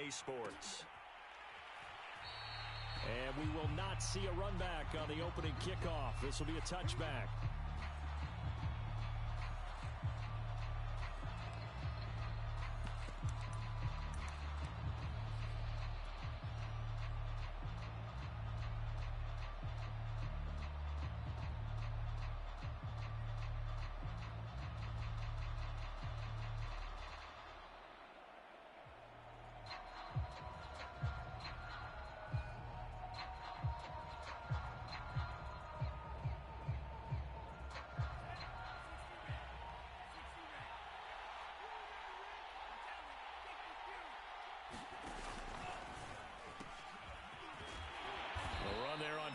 EA Sports. And we will not see a run back on the opening kickoff. This will be a touchback.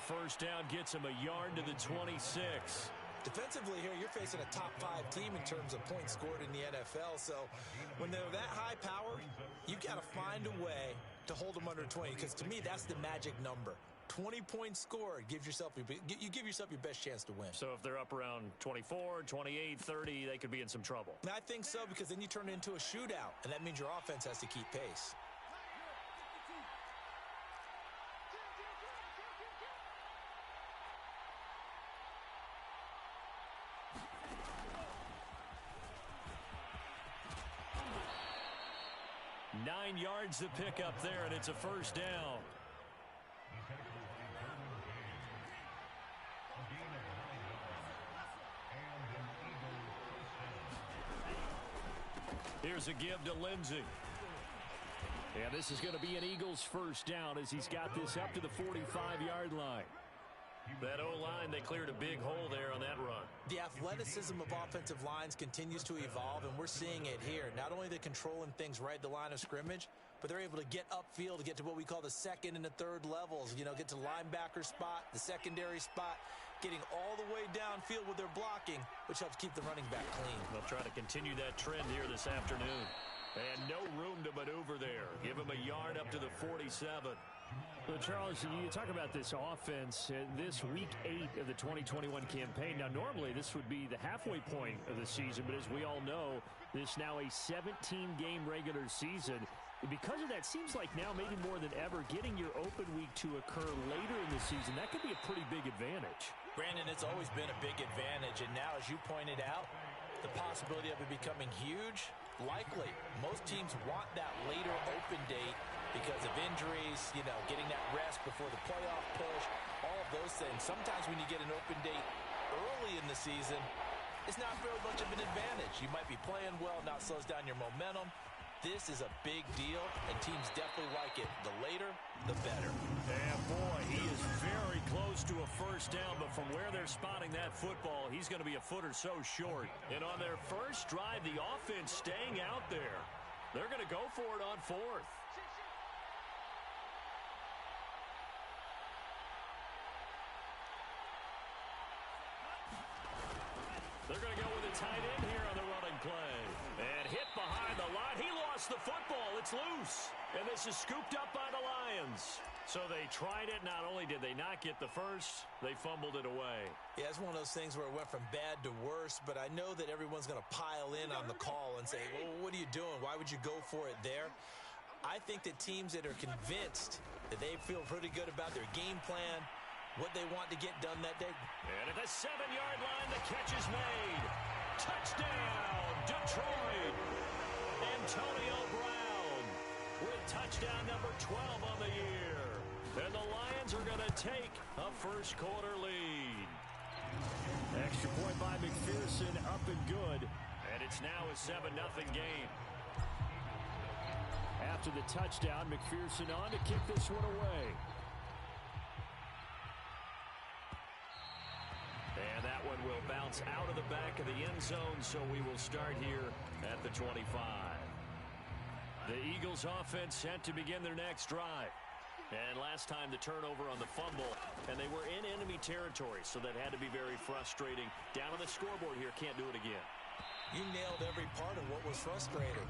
First down gets him a yard to the 26. Defensively here, you're facing a top-5 team in terms of points scored in the NFL. So when they're that high power, you got to find a way to hold them under 20. Because to me, that's the magic number. 20 points scored gives yourself you give yourself your best chance to win. So if they're up around 24, 28, 30, they could be in some trouble. And I think so, because then you turn it into a shootout, and that means your offense has to keep pace. Nine yards to pick up there, and it's a first down. Here's a give to Lindsey. And this is going to be an Eagles first down as he's got this up to the 45-yard line. That O-line, they cleared a big hole there on that run. The athleticism of offensive lines continues to evolve, and we're seeing it here. Not only are they controlling things right at the line of scrimmage, but they're able to get upfield to get to what we call the second and the third levels. You know, get to the linebacker spot, the secondary spot, getting all the way downfield with their blocking, which helps keep the running back clean. They'll try to continue that trend here this afternoon. And no room to maneuver there. Give him a yard up to the 47. Well, Charles, you talk about this offense, this week 8 of the 2021 campaign. Now, normally this would be the halfway point of the season, but as we all know, this now a 17-game regular season. Because of that, seems like now maybe more than ever, getting your open week to occur later in the season, that could be a pretty big advantage. Brandon, it's always been a big advantage, and now, as you pointed out, the possibility of it becoming huge, likely. Most teams want that later open date because of injuries, you know, getting that rest before the playoff push, all of those things. Sometimes when you get an open date early in the season, it's not very much of an advantage. You might be playing well, now slows down your momentum. This is a big deal, and teams definitely like it. The later, the better. And boy, he is very close to a first down, but from where they're spotting that football, he's going to be a foot or so short. And on their first drive, the offense staying out there. They're going to go for it on fourth. They're going to go with a tight end here on the running play. And hit behind the line. He lost the football. It's loose. And this is scooped up by the Lions. So they tried it. Not only did they not get the first, they fumbled it away. Yeah, it's one of those things where it went from bad to worse, but I know that everyone's going to pile in on the call and say, well, what are you doing? Why would you go for it there? I think that teams that are convinced that they feel pretty good about their game plan, what they want to get done that day. And at the 7-yard line, the catch is made. Touchdown, Detroit. Antonio Brown with touchdown number 12 on the year. And the Lions are going to take a first quarter lead. Extra point by McPherson, up and good. And it's now a 7-0 game. After the touchdown, McPherson on to kick this one away. And that one will bounce out of the back of the end zone, so we will start here at the 25. The Eagles offense set to begin their next drive. And last time the turnover on the fumble, and they were in enemy territory, so that had to be very frustrating. Down on the scoreboard here, can't do it again. You nailed every part of what was frustrating.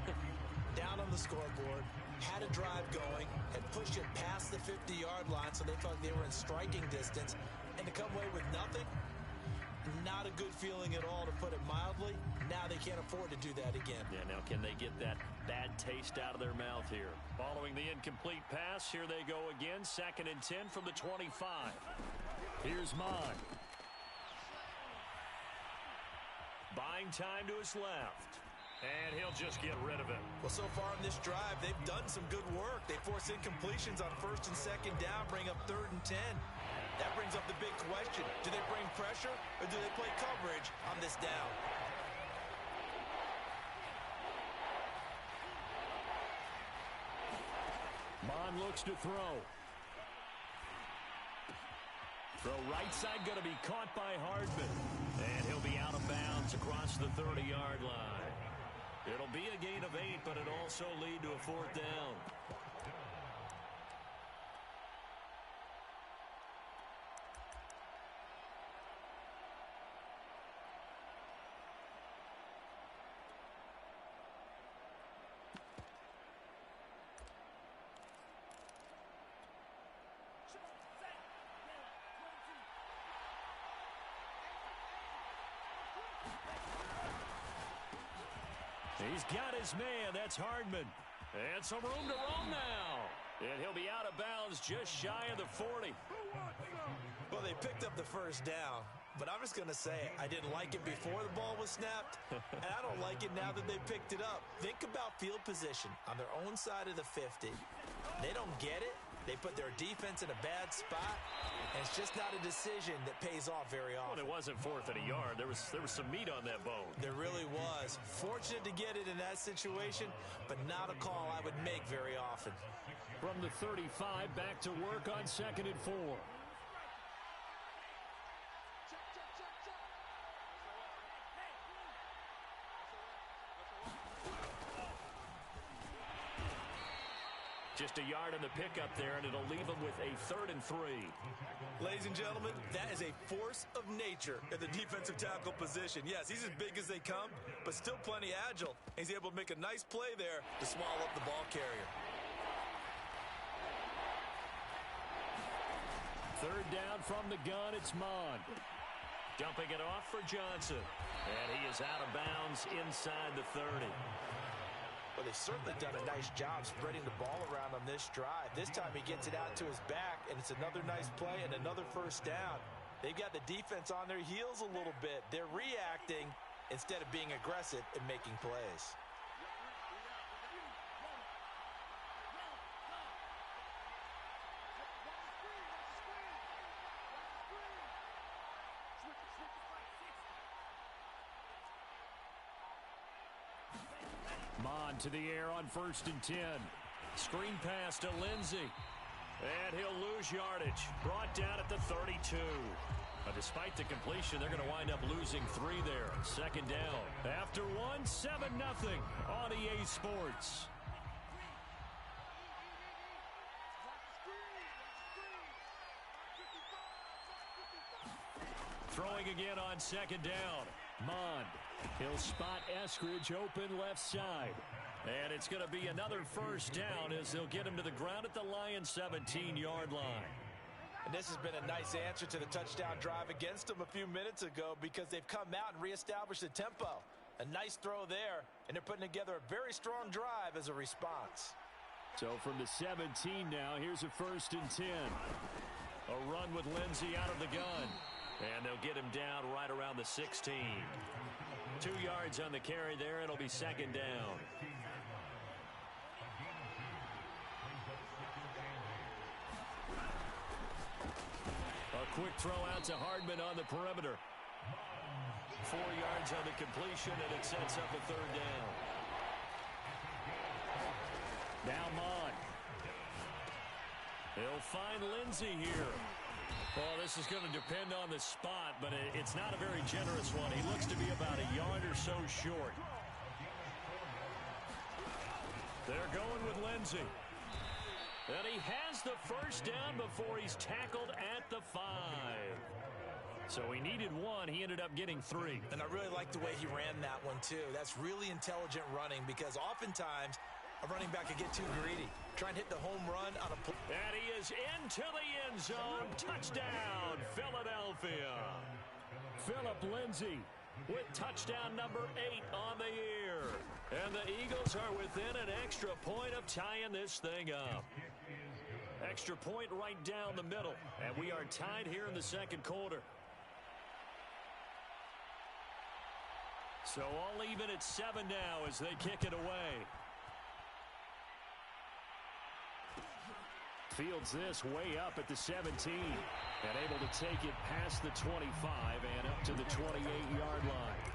Down on the scoreboard, had a drive going, had pushed it past the 50-yard line, so they thought they were in striking distance, and to come away with nothing, Not a good feeling at all, to put it mildly. Now they can't afford to do that again. Yeah, now can they get that bad taste out of their mouth here? Following the incomplete pass, here they go again. 2nd and 10 from the 25. Here's Mond. Buying time to his left. And he'll just get rid of it. Well, so far in this drive, they've done some good work. They force incompletions on 1st and 2nd down, bring up 3rd and 10. That brings up the big question. Do they bring pressure or do they play coverage on this down? Mond looks to throw. Throw right side, going to be caught by Hardman. And he'll be out of bounds across the 30-yard line. It'll be a gain of 8, but it also lead to a 4th down. He's got his man. That's Hardman. And some room to roam now. And he'll be out of bounds just shy of the 40. Well, they picked up the 1st down. But I'm just going to say, I didn't like it before the ball was snapped. And I don't like it now that they picked it up. Think about field position on their own side of the 50. They don't get it. They put their defense in a bad spot, and it's just not a decision that pays off very often. Well, it wasn't 4th and a yard. There was some meat on that bone. There really was. Fortunate to get it in that situation, but not a call I would make very often. From the 35, back to work on 2nd and 4. Just a yard on the pickup there, and it'll leave them with a 3rd and 3. Ladies and gentlemen, that is a force of nature at the defensive tackle position. Yes, he's as big as they come, but still plenty agile. He's able to make a nice play there to swallow up the ball carrier. 3rd down from the gun, it's Mond. Dumping it off for Johnson. And he is out of bounds inside the 30. Well, they've certainly done a nice job spreading the ball around on this drive. This time he gets it out to his back, and it's another nice play and another 1st down. They've got the defense on their heels a little bit. They're reacting instead of being aggressive and making plays. Mond to the air on 1st and 10. Screen pass to Lindsey. And he'll lose yardage. Brought down at the 32. Despite the completion, they're going to wind up losing 3 there. 2nd down. After 7-0 on EA Sports. Throwing again on 2nd down. Mond. He'll spot Eskridge open left side. And it's going to be another 1st down as they'll get him to the ground at the Lions' 17-yard line. And this has been a nice answer to the touchdown drive against them a few minutes ago because they've come out and reestablished the tempo. A nice throw there, and they're putting together a very strong drive as a response. So from the 17 now, here's a 1st and 10. A run with Lindsey out of the gun. And they'll get him down right around the 16. 2 yards on the carry there. It'll be 2nd down. A quick throw out to Hardman on the perimeter. 4 yards on the completion, and it sets up a 3rd down. Now Mond. He'll find Lindsey here. Well, this is going to depend on the spot, but it's not a very generous one. He looks to be about a yard or so short. They're going with Lindsey. And he has the 1st down before he's tackled at the 5. So he needed 1. He ended up getting 3. And I really like the way he ran that one, too. That's really intelligent running because oftentimes a running back could get too greedy. Try and hit the home run on a... And he is into the end zone. Touchdown, Philadelphia. Phillip Lindsay with touchdown number 8 on the year. And the Eagles are within an extra point of tying this thing up. Extra point right down the middle. And we are tied here in the second quarter. So all even at 7 now as they kick it away. Fields this way up at the 17. And able to take it past the 25 and up to the 28-yard line.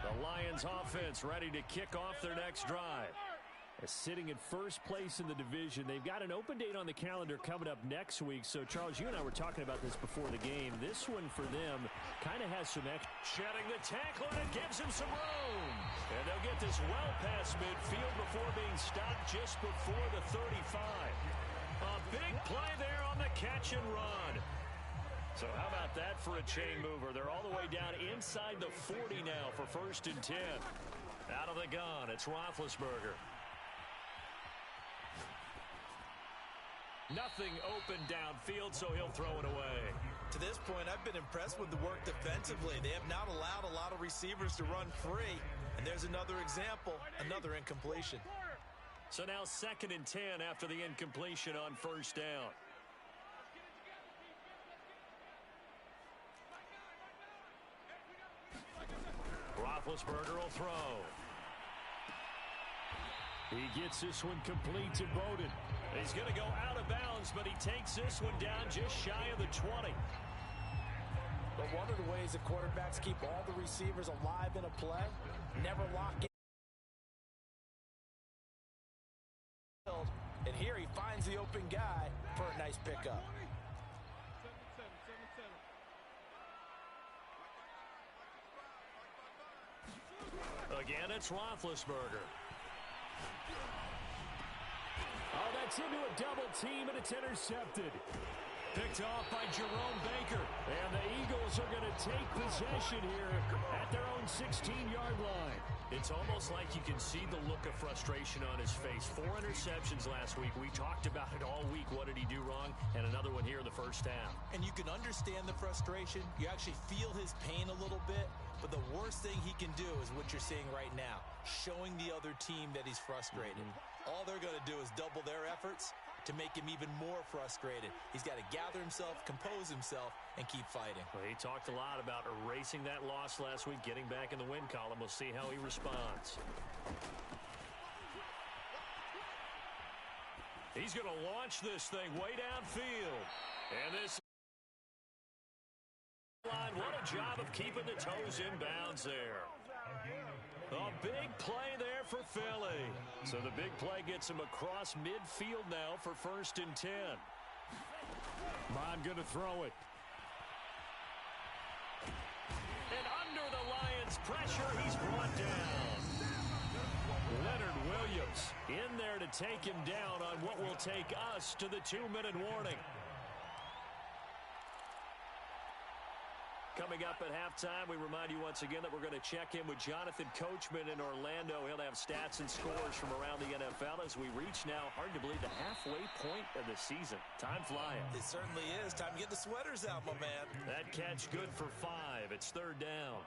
The Lions offense ready to kick off their next drive. Sitting in first place in the division. They've got an open date on the calendar coming up next week. So, Charles, you and I were talking about this before the game. This one for them kind of has some extra. Shedding the tackle, and it gives him some room. And they'll get this well past midfield before being stopped just before the 35. A big play there on the catch and run. So how about that for a chain mover? They're all the way down inside the 40 now for 1st and 10. Out of the gun, it's Roethlisberger. Nothing open downfield, so he'll throw it away. To this point, I've been impressed with the work defensively. They have not allowed a lot of receivers to run free. And there's another example, another incompletion. So now 2nd and 10 after the incompletion on 1st down. Roethlisberger will throw. He gets this one complete to Bowden. He's going to go out of bounds, but he takes this one down just shy of the 20. But one of the ways the quarterbacks keep all the receivers alive in a play, never lock in. And here he finds the open guy for a nice pickup. Again, it's Roethlisberger. Oh, that's into a double team, and it's intercepted. Picked off by Jerome Baker. And the Eagles are going to take possession here at their own 16-yard line. It's almost like you can see the look of frustration on his face. 4 interceptions last week. We talked about it all week. What did he do wrong? And another one here in the first half. And you can understand the frustration. You actually feel his pain a little bit. But the worst thing he can do is what you're seeing right now, showing the other team that he's frustrated. All they're going to do is double their efforts to make him even more frustrated. He's got to gather himself, compose himself, and keep fighting. Well, he talked a lot about erasing that loss last week, getting back in the win column. We'll see how he responds. He's going to launch this thing way downfield. And this line, what a job of keeping the toes in bounds there. A big play there for Philly. So the big play gets him across midfield now for 1st and 10. Bond going to throw it. And under the Lions' pressure, he's brought down. Leonard Williams in there to take him down on what will take us to the 2-minute warning. Coming up at halftime, we remind you once again that we're going to check in with Jonathan Coachman in Orlando. He'll have stats and scores from around the NFL as we reach now, hard to believe, the halfway point of the season. Time flying. It certainly is. Time to get the sweaters out, my man. That catch good for 5. It's 3rd down.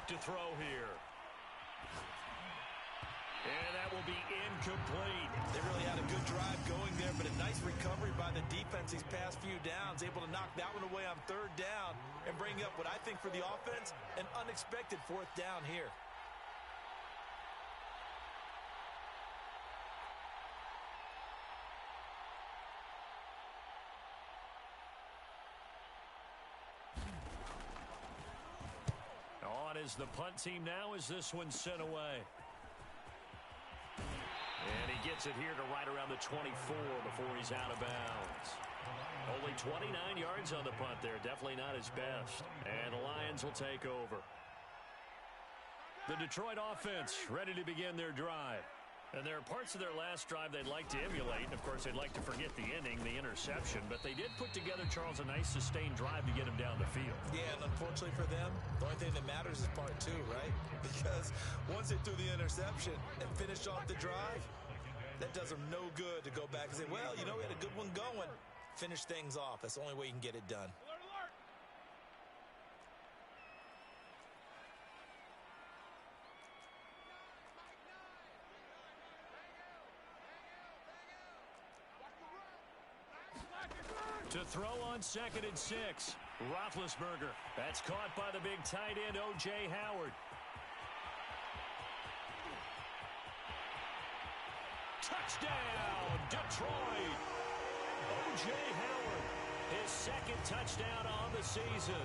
To throw here. And that will be incomplete. They really had a good drive going there, but a nice recovery by the defense these past few downs, able to knock that one away on 3rd down and bring up what I think for the offense, an unexpected 4th down here. As the punt team now as this one sent away. And he gets Gets it here to right around the 24 before he's out of bounds. Only 29 yards on the punt there. Definitely not his best. And the Lions will take over. The Detroit offense ready to begin their drive. And there are parts of their last drive they'd like to emulate. Of course, they'd like to forget the inning, the interception. But they did put together, Charles, a nice sustained drive to get him down the field. Yeah, and unfortunately for them, the only thing that matters is part two, right? Because once they threw the interception and finished off the drive, that does them no good to go back and say, well, you know, we had a good one going. Finish things off. That's the only way you can get it done. To throw on 2nd and 6. Roethlisberger. That's caught by the big tight end, O.J. Howard. Touchdown, Detroit. O.J. Howard, his second touchdown on the season.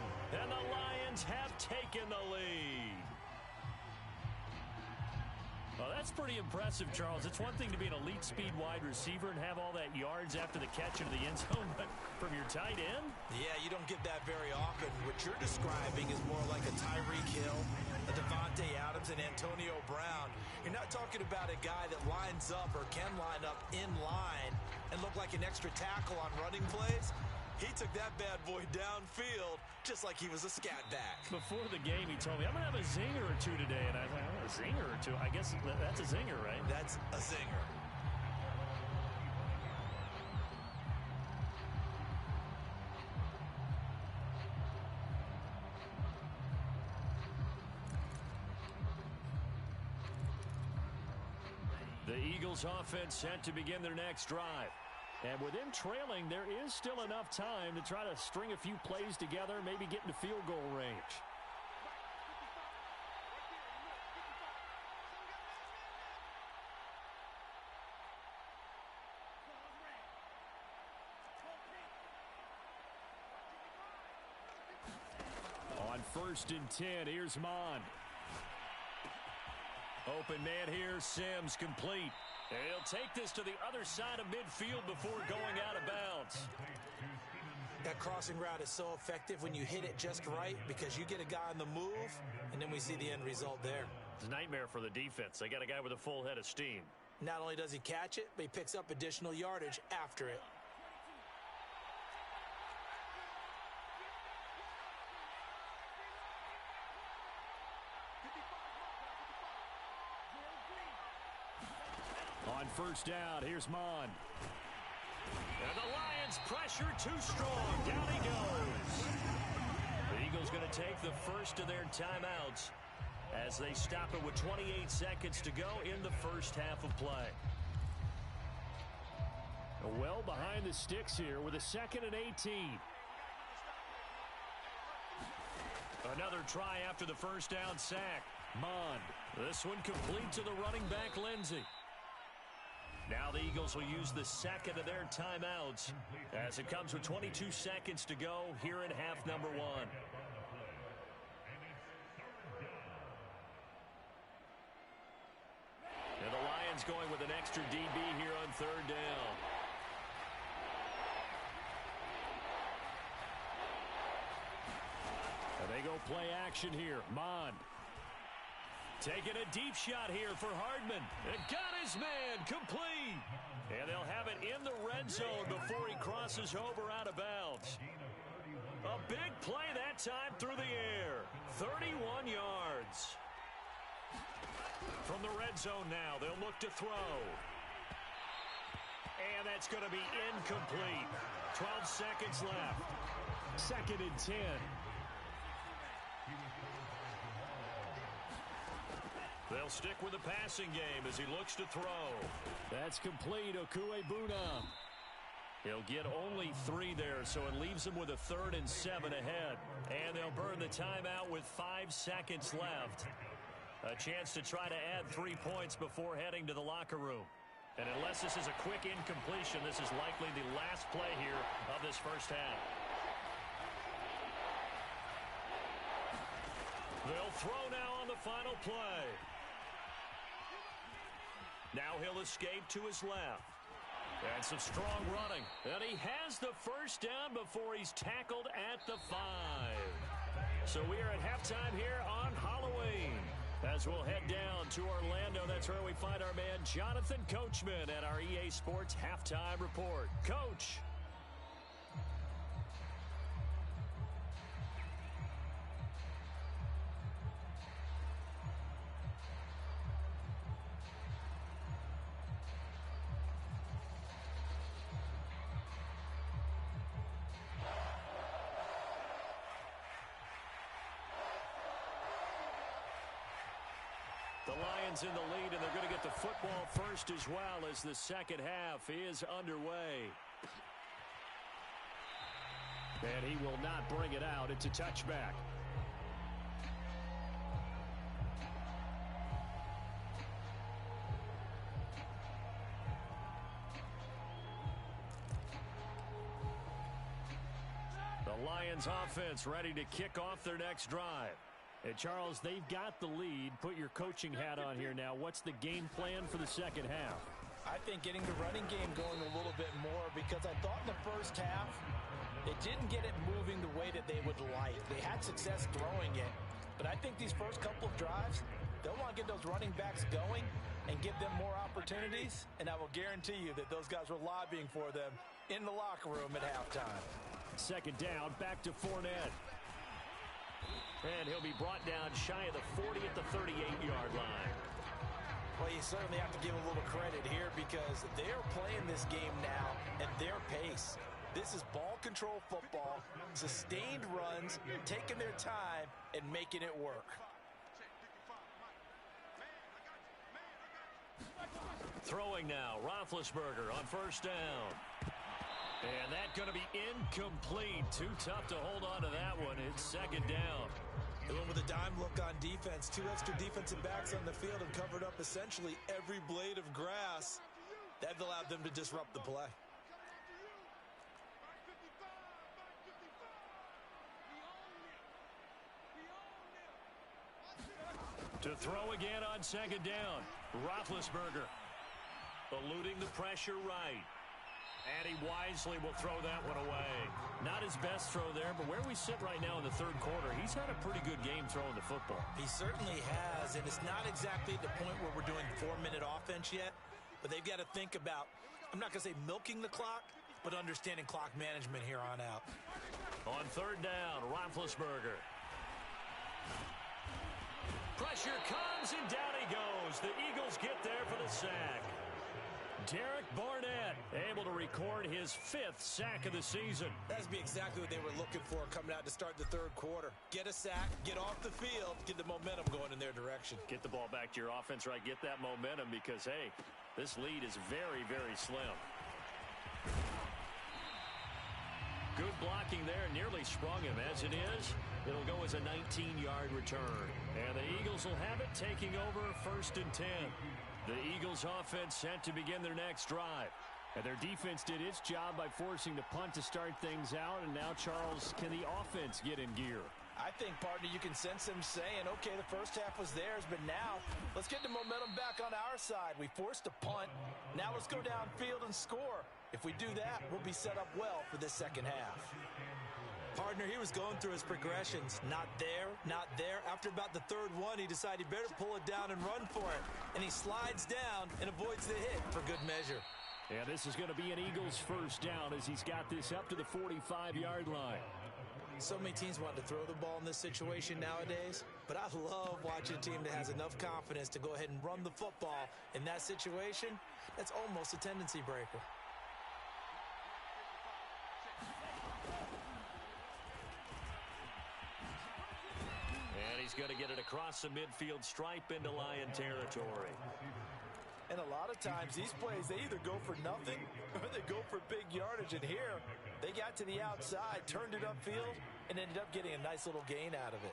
And the Lions have taken the lead. Well, that's pretty impressive, Charles. It's one thing to be an elite speed wide receiver and have all that yards after the catch into the end zone, but from your tight end? Yeah, you don't get that very often. What you're describing is more like a Tyreek Hill, a Devontae Adams, and Antonio Brown. You're not talking about a guy that lines up or can line up in line and look like an extra tackle on running plays. He took that bad boy downfield just like he was a scat back. Before the game, he told me, I'm going to have a zinger or two today. And I was like, oh, a zinger or two? I guess that's a zinger, right? That's a zinger. The Eagles offense set to begin their next drive. And with them trailing, there is still enough time to try to string a few plays together, maybe get into field goal range. On 1st and 10, here's Mond. Open man here, Sims complete. He'll take this to the other side of midfield before going out of bounds. That crossing route is so effective when you hit it just right because you get a guy on the move, and then we see the end result there. It's a nightmare for the defense. They got a guy with a full head of steam. Not only does he catch it, but he picks up additional yardage after it. On 1st down, here's Mond. And the Lions pressure too strong. Down he goes. The Eagles going to take the first of their timeouts as they stop it with 28 seconds to go in the first half of play. Well behind the sticks here with a 2nd and 18. Another try after the first down sack. Mond. This one complete to the running back, Lindsey. Now the Eagles will use the second of their timeouts as it comes with 22 seconds to go here in half number 1. And the Lions going with an extra DB here on 3rd down. And they go play action here. Mond. Taking a deep shot here for Hardman. And got his man complete. And they'll have it in the red zone before he crosses over out of bounds. A big play that time through the air. 31 yards. From the red zone now, they'll look to throw. And that's going to be incomplete. 12 seconds left. 2nd and 10. They'll stick with the passing game as he looks to throw. That's complete. Okuegbunam. He'll get only 3 there, so it leaves him with a 3rd and 7 ahead. And they'll burn the timeout with 5 seconds left. A chance to try to add 3 points before heading to the locker room. And unless this is a quick incompletion, this is likely the last play here of this first half. They'll throw now on the final play. Now he'll escape to his left. And some strong running. And he has the first down before he's tackled at the 5. So we are at halftime here on Halloween. As we'll head down to Orlando, that's where we find our man Jonathan Coachman at our EA Sports Halftime Report. Coach. The Lions in the lead, and they're going to get the football first as well as the second half is underway. And he will not bring it out. It's a touchback. The Lions offense ready to kick off their next drive. And Charles, they've got the lead. Put your coaching hat on here now. What's the game plan for the second half? I think getting the running game going a little bit more, because I thought in the first half it didn't get it moving the way that they would like. They had success throwing it, but I think these first couple of drives, they'll want to get those running backs going and give them more opportunities, and I will guarantee you that those guys were lobbying for them in the locker room at halftime. Second down, back to Fournette. And he'll be brought down shy of the 40 at the 38-yard line. Well, you certainly have to give a little credit here because they're playing this game now at their pace. This is ball control football, sustained runs, taking their time and making it work. Throwing now, Roethlisberger on first down. And that's going to be incomplete. Too tough to hold on to that one. It's second down. They went with a dime look on defense. 2 extra defensive backs on the field and covered up essentially every blade of grass. That allowed them to disrupt the play. To throw again on second down. Roethlisberger eluding the pressure right. And he wisely will throw that one away. Not his best throw there, but where we sit right now in the third quarter, he's had a pretty good game throwing the football. He certainly has, and it's not exactly at the point where we're doing 4-minute offense yet, but they've got to think about, I'm not going to say milking the clock, but understanding clock management here on out. On third down, Roethlisberger. Pressure comes, and down he goes. The Eagles get there for the sack. Derek Barnett able to record his 5th sack of the season. That's be exactly what they were looking for coming out to start the third quarter. Get a sack, get off the field, get the momentum going in their direction. Get the ball back to your offense, right? Get that momentum because, hey, this lead is very, very slim. Good blocking there, nearly sprung him. As it is, it'll go as a 19-yard return. And the Eagles will have it, taking over 1st and 10. The Eagles offense set to begin their next drive. And their defense did its job by forcing the punt to start things out. And now, Charles, can the offense get in gear? I think, partner, you can sense them saying, okay, the first half was theirs, but now let's get the momentum back on our side. We forced a punt. Now let's go downfield and score. If we do that, we'll be set up well for this second half. Partner, he was going through his progressions. Not there, not there. After about the third one, he decided he better pull it down and run for it. And he slides down and avoids the hit for good measure. And this is going to be an Eagles first down as he's got this up to the 45-yard line. So many teams want to throw the ball in this situation nowadays, but I love watching a team that has enough confidence to go ahead and run the football. In that situation, that's almost a tendency breaker. He's going to get it across the midfield stripe into Lion territory. And a lot of times these plays, they either go for nothing or they go for big yardage. And here, they got to the outside, turned it upfield, and ended up getting a nice little gain out of it.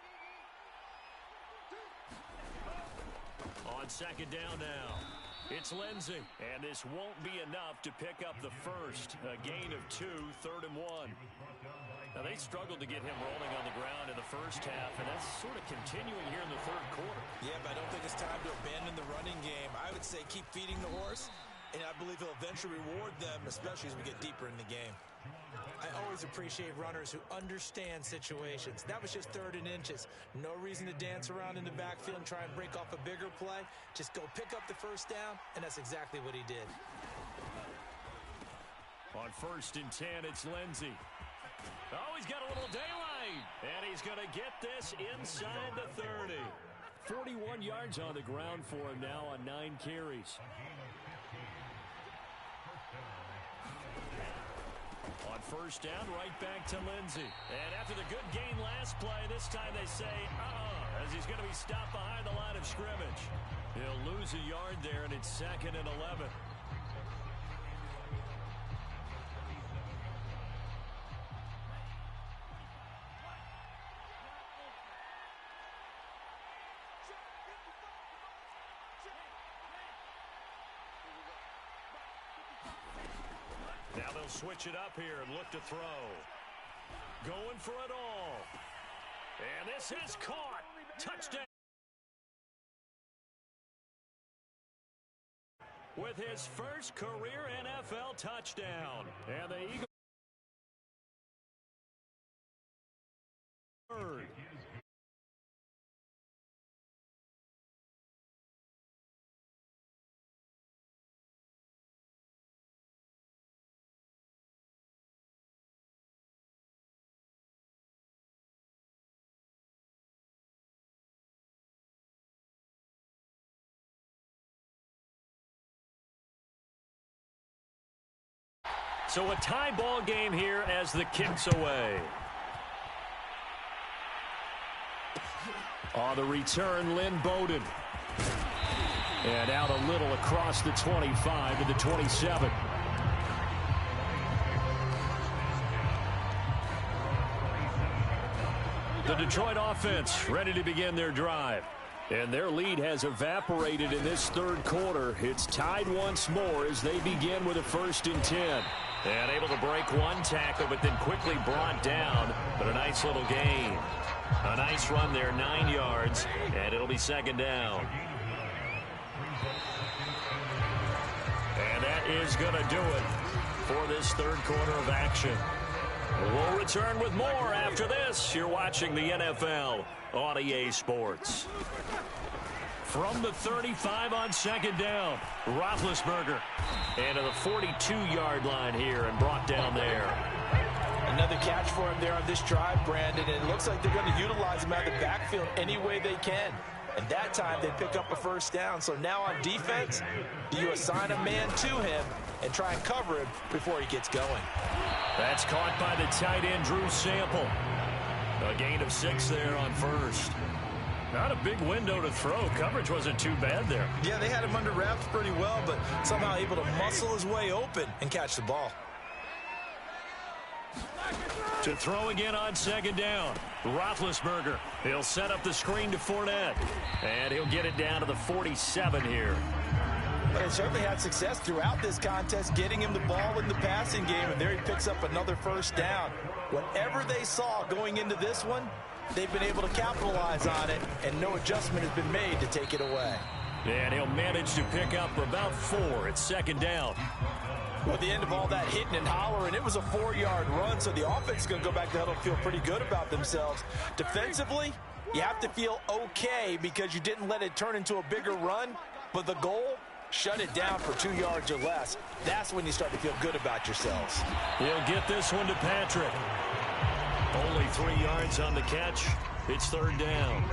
On second down now, it's Lindsey. And this won't be enough to pick up the first. A gain of 2, 3rd and 1. Now, they struggled to get him rolling on the ground in the first half, and that's sort of continuing here in the third quarter. Yeah, but I don't think it's time to abandon the running game. I would say keep feeding the horse, and I believe he'll eventually reward them, especially as we get deeper in the game. I always appreciate runners who understand situations. That was just 3rd and inches. No reason to dance around in the backfield and try and break off a bigger play. Just go pick up the first down, and that's exactly what he did. On 1st and 10, it's Lindsey. Oh, he's got a little daylight, and he's going to get this inside the 30. 41 yards on the ground for him now on 9 carries. On 1st down, right back to Lindsey. And after the good gain last play, this time they say, as he's going to be stopped behind the line of scrimmage. He'll lose a yard there, and it's 2nd and 11. Now they'll switch it up here and look to throw. Going for it all. And this is caught. Touchdown. With his first career NFL touchdown. And the Eagles. So a tie ball game here as the kick's away. On the return, Lynn Bowden. And out a little across the 25 to the 27. The Detroit offense ready to begin their drive. And their lead has evaporated in this third quarter. It's tied once more as they begin with a 1st and 10. And able to break one tackle, but then quickly brought down. But a nice little gain. A nice run there, 9 yards, and it'll be 2nd down. And that is going to do it for this third quarter of action. We'll return with more after this. You're watching the NFL on EA Sports. From the 35 on 2nd down, Roethlisberger. And to the 42-yard line here and brought down there. Another catch for him there on this drive, Brandon. And it looks like they're going to utilize him out of the backfield any way they can. And that time they pick up a 1st down. So now on defense, you assign a man to him and try and cover him before he gets going. That's caught by the tight end, Drew Sample. A gain of 6 there on 1st. Not a big window to throw. Coverage wasn't too bad there. Yeah, they had him under wraps pretty well, but somehow able to muscle his way open and catch the ball. To throw again on 2nd down, Roethlisberger. He'll set up the screen to Fournette. And he'll get it down to the 47 here. They certainly had success throughout this contest, getting him the ball in the passing game, and there he picks up another 1st down. Whatever they saw going into this one, they've been able to capitalize on it, and no adjustment has been made to take it away. And he'll manage to pick up about 4 at 2nd down. Well, at the end of all that hitting and hollering, it was a 4-yard run, so the offense is going to go back to the huddle and feel pretty good about themselves. Defensively, you have to feel okay because you didn't let it turn into a bigger run, but the goal, shut it down for 2 yards or less. That's when you start to feel good about yourselves. He'll get this one to Patrick. Only 3 yards on the catch. It's 3rd down.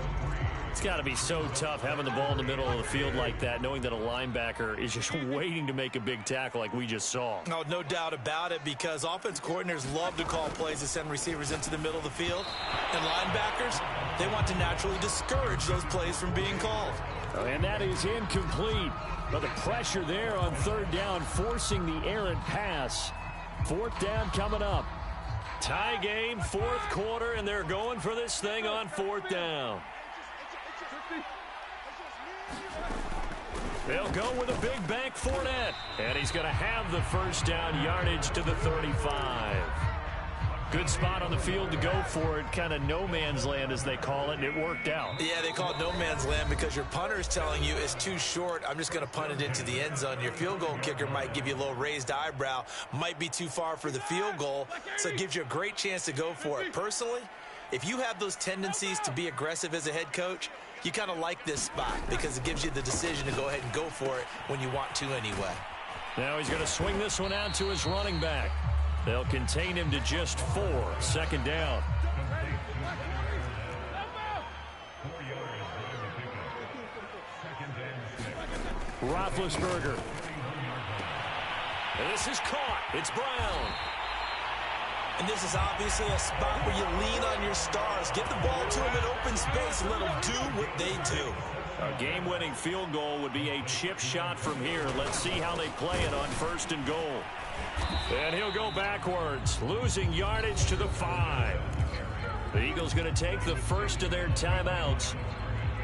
It's got to be so tough having the ball in the middle of the field like that, knowing that a linebacker is just waiting to make a big tackle like we just saw. Oh, no doubt about it, because offense coordinators love to call plays to send receivers into the middle of the field. And linebackers, they want to naturally discourage those plays from being called. And that is incomplete. But the pressure there on 3rd down, forcing the errant pass. 4th down coming up. Tie game, 4th quarter, and they're going for this thing on 4th down. They'll go with a big bank Fournette. And he's going to have the 1st down yardage to the 35. Good spot on the field to go for it. Kind of no man's land, as they call it, and it worked out. Yeah, they call it no man's land because your punter is telling you it's too short. I'm just going to punt it into the end zone. Your field goal kicker might give you a little raised eyebrow, might be too far for the field goal, so it gives you a great chance to go for it. Personally, if you have those tendencies to be aggressive as a head coach, you kind of like this spot because it gives you the decision to go ahead and go for it when you want to anyway. Now he's going to swing this one out to his running back. They'll contain him to just 4. 2nd down. Roethlisberger. And this is caught. It's Brown. And this is obviously a spot where you lean on your stars. Get the ball to them in open space and let them do what they do. A game-winning field goal would be a chip shot from here. Let's see how they play it on 1st and goal. And he'll go backwards, losing yardage to the 5. The Eagles going to take the first of their timeouts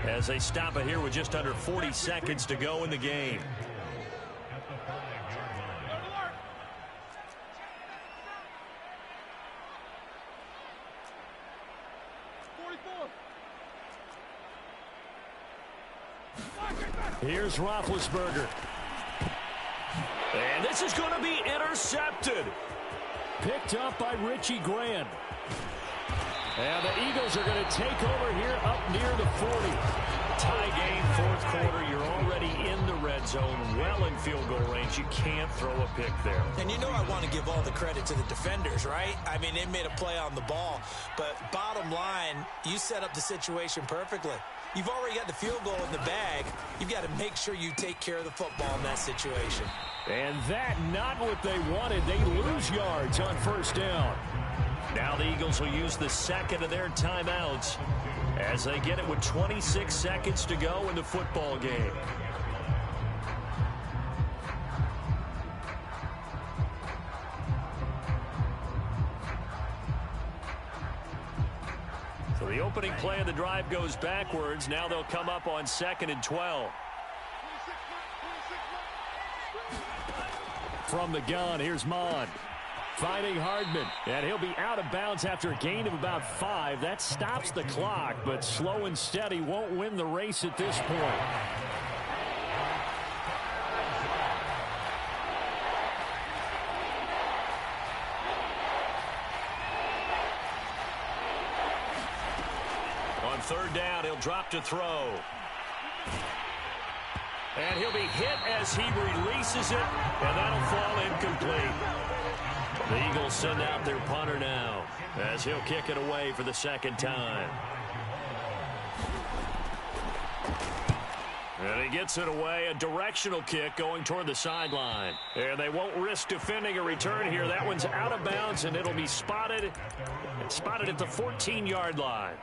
as they stop it here with just under 40 seconds to go in the game. Here's Roethlisberger. And this is going to be intercepted. Picked up by Richie Grant. And the Eagles are going to take over here up near the 40. Tie game, 4th quarter. You're already in the red zone, well in field goal range. You can't throw a pick there. And you know I want to give all the credit to the defenders, right? I mean, they made a play on the ball. But bottom line, you set up the situation perfectly. You've already got the field goal in the bag. You've got to make sure you take care of the football in that situation. And that not what they wanted. They lose yards on 1st down. Now the Eagles will use the 2nd of their timeouts as they get it with 26 seconds to go in the football game. So the opening play of the drive goes backwards. Now they'll come up on 2nd and 12. From the gun, here's Mond. Finding Hardman, and he'll be out of bounds after a gain of about 5. That stops the clock, but slow and steady won't win the race at this point. On 3rd down, he'll drop to throw. And he'll be hit as he releases it, and that'll fall incomplete. The Eagles send out their punter now as he'll kick it away for the 2nd time. And he gets it away, a directional kick going toward the sideline. And they won't risk defending a return here. That one's out of bounds, and it'll be spotted at the 14-yard line.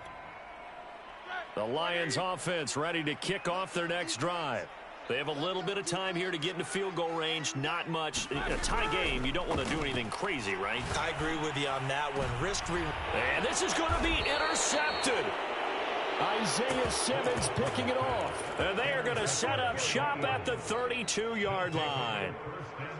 The Lions offense ready to kick off their next drive. They have a little bit of time here to get into field goal range. Not much. A tie game, you don't want to do anything crazy, right? I agree with you on that one. And this is going to be intercepted. Isaiah Simmons picking it off. And they are going to set up shop at the 32-yard line.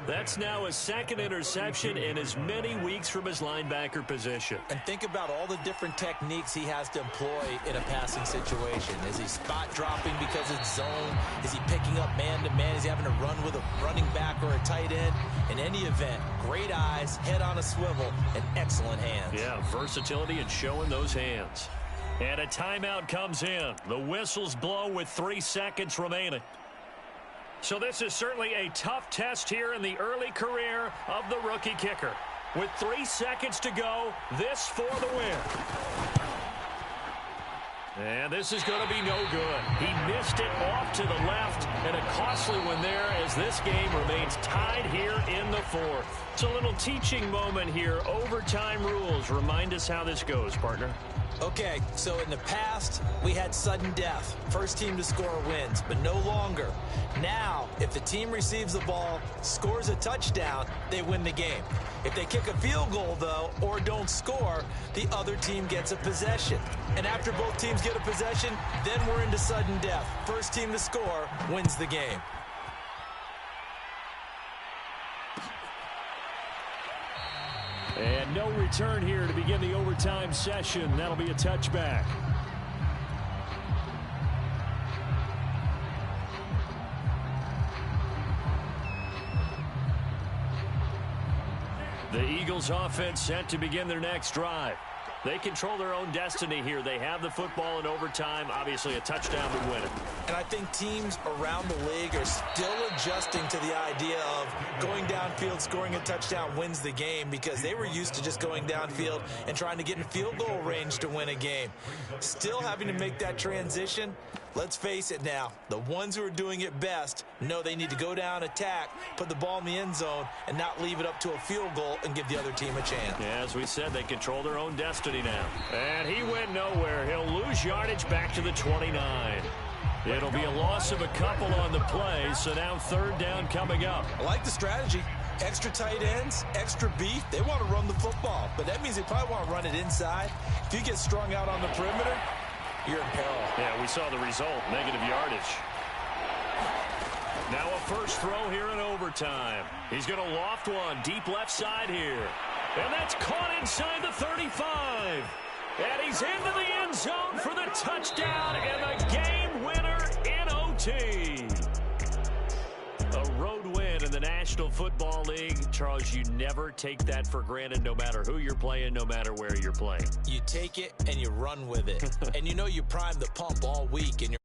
That's now his 2nd interception in as many weeks from his linebacker position. And think about all the different techniques he has to employ in a passing situation. Is he spot dropping because it's zone? Is he picking up man-to-man? Is he having to run with a running back or a tight end? In any event, great eyes, head on a swivel, and excellent hands. Yeah, versatility and showing those hands. And a timeout comes in. The whistles blow with 3 seconds remaining. So this is certainly a tough test here in the early career of the rookie kicker. With 3 seconds to go, this for the win. And this is going to be no good. He missed it off to the left, and a costly one there as this game remains tied here in the 4th. It's a little teaching moment here. Overtime rules. Remind us how this goes, partner. Okay, so in the past, we had sudden death. First team to score wins, but no longer. Now, if the team receives the ball, scores a touchdown, they win the game. If they kick a field goal, though, or don't score, the other team gets a possession. And after both teams get a possession, then we're into sudden death. First team to score wins the game. And no return here to begin the overtime session. That'll be a touchback. The Eagles offense set to begin their next drive. They control their own destiny here. They have the football in overtime. Obviously, a touchdown to win it. And I think teams around the league are still adjusting to the idea of going downfield, scoring a touchdown wins the game, because they were used to just going downfield and trying to get in field goal range to win a game. Still having to make that transition. Let's face it now, the ones who are doing it best know they need to go down, attack, put the ball in the end zone, and not leave it up to a field goal and give the other team a chance. Yeah, as we said, they control their own destiny now. And he went nowhere. He'll lose yardage back to the 29. It'll be a loss of a couple on the play, so now third down coming up. I like the strategy. Extra tight ends, extra beef. They want to run the football, but that means they probably want to run it inside. If you get strung out on the perimeter, you're in peril. Yeah, we saw the result, negative yardage. Now a first throw here in overtime. He's going to loft one deep left side here. And that's caught inside the 35. And he's into the end zone for the touchdown and the game winner in OT. A road win in the National Football League. Charles, you never take that for granted, no matter who you're playing, no matter where you're playing. You take it and you run with it. And you know you primed the pump all week and you're